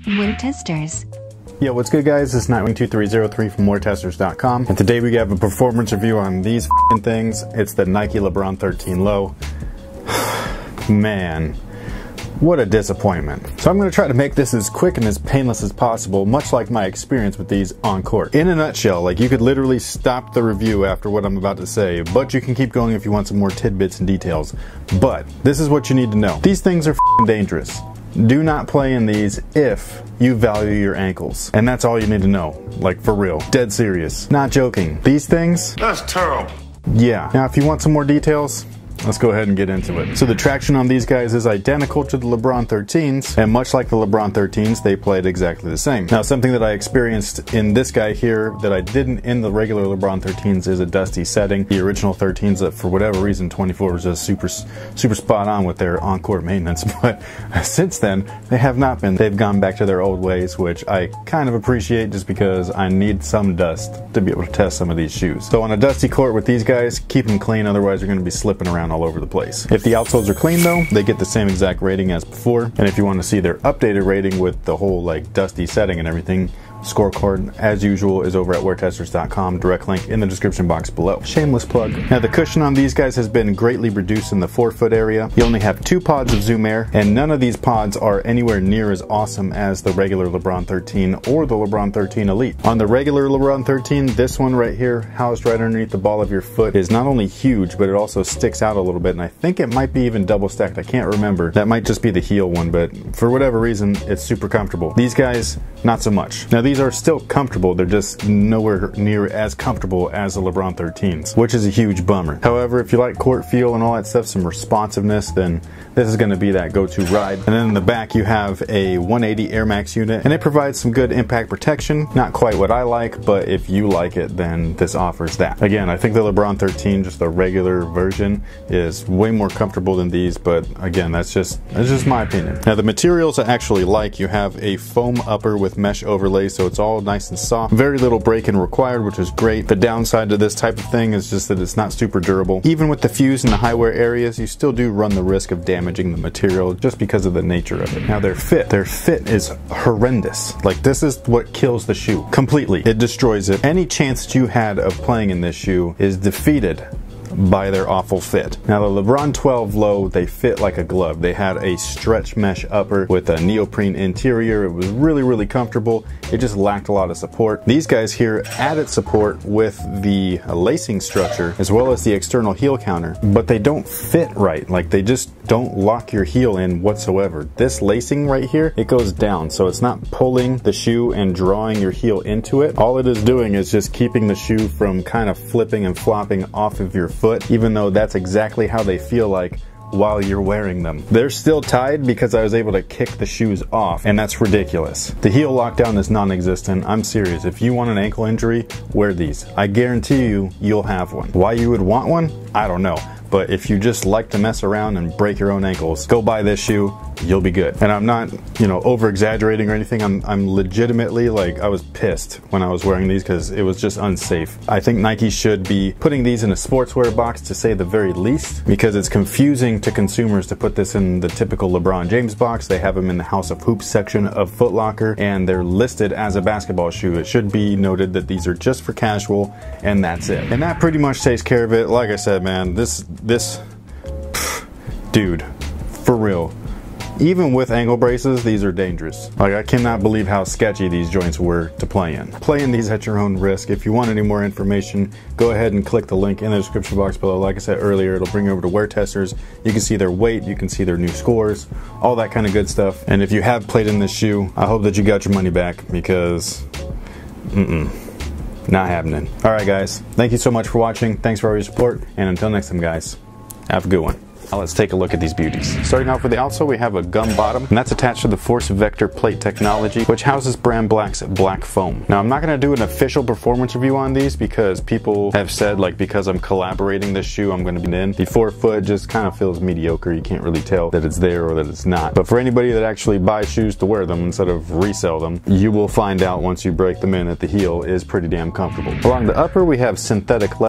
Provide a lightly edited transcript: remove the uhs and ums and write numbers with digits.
Wear Testers. Yo, what's good guys? It's Nightwing2303 from WearTesters.com, and today we have a performance review on these things. It's the Nike LeBron 13 Low. Man, what a disappointment. So I'm going to try to make this as quick and as painless as possible, much like my experience with these on court. In a nutshell, like, you could literally stop the review after what I'm about to say, but you can keep going if you want some more tidbits and details. But this is what you need to know. These things are dangerous. Do not play in these if you value your ankles. And that's all you need to know. Like, for real. Dead serious. Not joking. These things? That's terrible. Yeah. Now, if you want some more details, let's go ahead and get into it. So the traction on these guys is identical to the LeBron 13s, and much like the LeBron 13s, they played exactly the same. Now, something that I experienced in this guy here that I didn't in the regular LeBron 13s is a dusty setting. The original 13s, that for whatever reason, 24 was just super spot on with their on-court maintenance, but since then, they have not been. They've gone back to their old ways, which I kind of appreciate just because I need some dust to be able to test some of these shoes. So on a dusty court with these guys, keep them clean, otherwise you're going to be slipping around all over the place. If the outsoles are clean though, they get the same exact rating as before. And if you want to see their updated rating with the whole like dusty setting and everything, scorecard as usual is over at WearTesters.com, direct link in the description box below. Shameless plug. Now the cushion on these guys has been greatly reduced in the forefoot area. You only have 2 pods of Zoom Air, and none of these pods are anywhere near as awesome as the regular LeBron 13 or the LeBron 13 Elite. On the regular LeBron 13, this one right here, housed right underneath the ball of your foot, is not only huge, but it also sticks out a little bit, and I think it might be even double stacked. I can't remember. That might just be the heel one, but for whatever reason, it's super comfortable. These guys, not so much. Now these are still comfortable, they're just nowhere near as comfortable as the LeBron 13s, which is a huge bummer. However, if you like court feel and all that stuff, some responsiveness, then this is going to be that go-to ride. And then in the back you have a 180 Air Max unit, and it provides some good impact protection. Not quite what I like, but if you like it, then this offers that. Again, I think the LeBron 13, just the regular version, is way more comfortable than these, but again, that's just my opinion. Now the materials I actually like, you have a foam upper with mesh overlay, so it's all nice and soft. Very little break-in required, which is great. The downside to this type of thing is just that it's not super durable. Even with the fuse in the high wear areas, you still do run the risk of damaging the material just because of the nature of it. Now their fit is horrendous. Like, this is what kills the shoe completely. It destroys it. Any chance that you had of playing in this shoe is defeated by their awful fit. Now the LeBron 12 Low, they fit like a glove. They had a stretch mesh upper with a neoprene interior. It was really comfortable. It just lacked a lot of support. These guys here added support with the lacing structure as well as the external heel counter, but they don't fit right. Like, they just don't lock your heel in whatsoever. This lacing right here, it goes down, so it's not pulling the shoe and drawing your heel into it. All it is doing is just keeping the shoe from kind of flipping and flopping off of your foot, even though that's exactly how they feel like while you're wearing them. They're still tied because I was able to kick the shoes off, and that's ridiculous. The heel lockdown is non-existent. I'm serious. If you want an ankle injury, wear these. I guarantee you, you'll have one. Why you would want one? I don't know. But if you just like to mess around and break your own ankles, go buy this shoe. You'll be good. And I'm not, over exaggerating or anything. I'm legitimately, like, I was pissed when I was wearing these because it was just unsafe. I think Nike should be putting these in a sportswear box, to say the very least, because it's confusing to consumers to put this in the typical LeBron James box. They have them in the House of Hoops section of Foot Locker, and they're listed as a basketball shoe. It should be noted that these are just for casual, and that's it. And that pretty much takes care of it. Like I said, man, this dude, for real. Even with ankle braces, these are dangerous. Like, I cannot believe how sketchy these joints were to play in. Play in these at your own risk. If you want any more information, go ahead and click the link in the description box below. Like I said earlier, it'll bring you over to Wear Testers. You can see their weight, you can see their new scores, all that kind of good stuff. And if you have played in this shoe, I hope that you got your money back, because not happening. Alright guys, thank you so much for watching. Thanks for all your support, and until next time guys, have a good one. Now let's take a look at these beauties. Starting off with the outsole, we have a gum bottom, and that's attached to the Force Vector plate technology, which houses Brand Black's black foam. Now, I'm not going to do an official performance review on these because people have said, like, because I'm collaborating this shoe, I'm going to be in. The forefoot just kind of feels mediocre. You can't really tell that it's there or that it's not. But for anybody that actually buys shoes to wear them instead of resell them, you will find out once you break them in that the heel is pretty damn comfortable. Along the upper, we have synthetic leather.